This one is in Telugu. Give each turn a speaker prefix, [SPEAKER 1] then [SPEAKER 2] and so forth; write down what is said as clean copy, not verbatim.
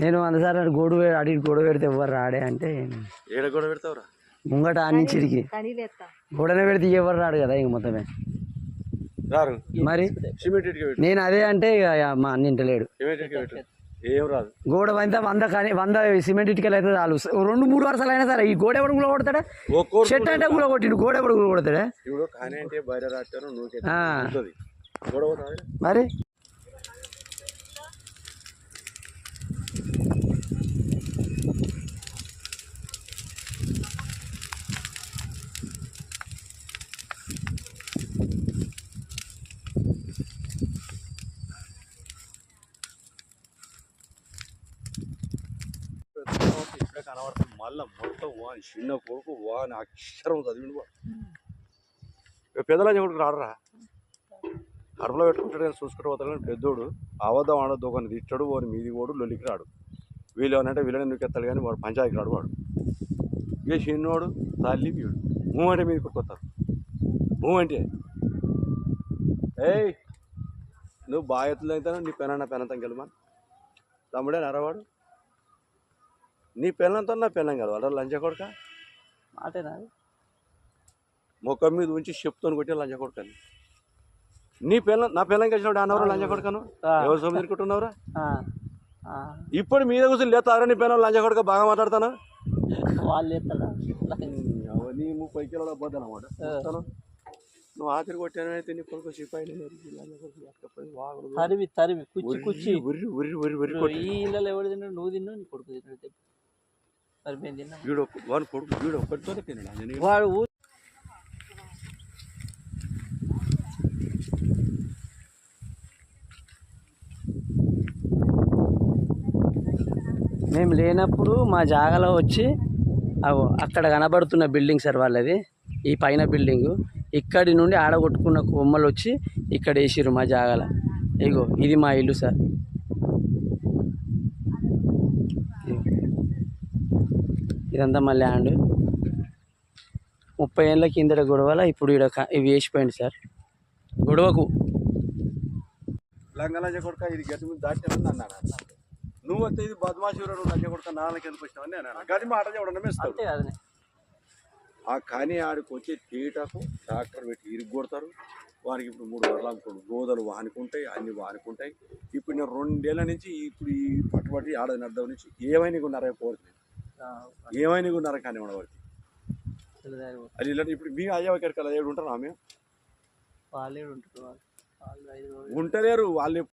[SPEAKER 1] నేను అందుసారి గోడు అడిగి గొడవ పెడితే ఎవరు రాడే అంటే
[SPEAKER 2] గొడవ పెడతావురా
[SPEAKER 1] ముంగట ఆనించిరికి గొడవ పెడితే ఎవరు రాడు కదా ఇంక మొత్తమే
[SPEAKER 2] రారు
[SPEAKER 1] మరి నేను అదే అంటే మా అన్న ఇంటలేడు
[SPEAKER 2] ఏం రాదు
[SPEAKER 1] గోడ వంద సిమెంట్ ఇటుకలు అయితే చాలు 2-3 వరుసలు అయినా సరే ఈ గోడ ఎవడు గుల కొడతాడా చెట్టు అంటే గుల కొట్టిండు గోడ ఎవడు గుల కొడతాడా మరి
[SPEAKER 2] ఇప్పుడే కనబడుతుంది మళ్ళీ మొత్తం వాని చిన్న కొడుకు వాని అక్షరం చదివిండు పెద్దలా కొడుకు రాడరా అడపలో పెట్టుకుంటాడు కానీ చూసుకుంటూ పోతాడు కానీ పెద్దోడు అవద్దం ఆడద్దు ఒకరిని తిట్టాడు వాని మీది ఓడు లొల్లికి రాడు వీళ్ళు ఏమనంటే వీళ్ళని నువ్వుకెత్తాడు కానీ వాడు పంచాయతీకి రాడు వాడు ఇక చిన్నోడు తల్లి వీడు అంటే మీది కొట్టుకొస్తారు అంటే ఏయ్ నువ్వు బాగా ఎత్తులు అవుతాను నీ పెనంతం గెలమా తమ్ముడే నరవాడు నీ పిల్లలతో నా పిల్లం కదా వాళ్ళ లంచ కొడుక
[SPEAKER 1] మాటేనా
[SPEAKER 2] ముఖం మీద ఉంచి చెప్తాను కొట్టి లంచ కొడుకని నీ పిల్ల నా పిల్లం కలిసినప్పుడు అన్నవరా లంచ కొడుకను ఎవరు సొమ్మిది తిరుకుంటున్నావురా ఇప్పుడు మీద కూర్చొని లేతారా నీ పిల్లలు లంచ కొడుక బాగా మాట్లాడతాను
[SPEAKER 1] వాళ్ళు
[SPEAKER 2] నీ 30 కిలోల బద్ద అన్నమాట నువ్వు ఆఖరి కొట్టానైతే నీ కొడుకు సిపాయి
[SPEAKER 1] తరివి కుచ్చి కుచ్చి ఈ ఇళ్ళలో ఎవరు తిన్నాడు నువ్వు తిన్నావు నీ కొడుకు తిన్నాడు సరిపోయింది
[SPEAKER 2] వాడు కొడుకు వీడు ఒక్కడితోనే తిన్నాడు
[SPEAKER 1] వాడు మేము లేనప్పుడు మా జాగాలో వచ్చి అక్కడ కనబడుతున్న బిల్డింగ్ సార్ వాళ్ళది ఈ పైన బిల్డింగు ఇక్కడి నుండి ఆడగొట్టుకున్న కొమ్మలు వచ్చి ఇక్కడ వేసిర్రు మా జాగాల ఇగో ఇది మా ఇల్లు సార్ ఇదంతా మా ల్యాండ్ 30 ఏళ్ళ కిందట గొడవల ఇప్పుడు ఇవి వేసిపోయింది సార్ గొడవకు
[SPEAKER 2] లంగ కొడుక ఇది గట్టి మీద దాటి అన్నాడు నువ్వు వస్తే ఇది బద్మాషి లంచ కొడుక నాన్నకి ఎందుకు వచ్చినావని నేను గది మాట చెప్పడం కానీ ఆడికి వచ్చే తీటకు ట్రాక్టర్ పెట్టి ఇరుగు కొడతారు వారికి ఇప్పుడు 3 వరలు అనుకోండి గోదలు వానుకుంటాయి అన్ని వానుకుంటాయి ఇప్పుడు నేను 2 ఏళ్ళ నుంచి ఇప్పుడు ఈ పట్టుబట్టి ఆడని అర్థం నుంచి ఏమైనా ఉన్నారా కోరుతుంది ఏమైనా ఉన్నారా కానీ వాడికి అది ఇలా ఇప్పుడు మీ అయ్యా ఎక్కడికి ఏడు ఉంటారు ఆమె
[SPEAKER 1] వాళ్ళే
[SPEAKER 2] ఉంటలేరు వాళ్ళు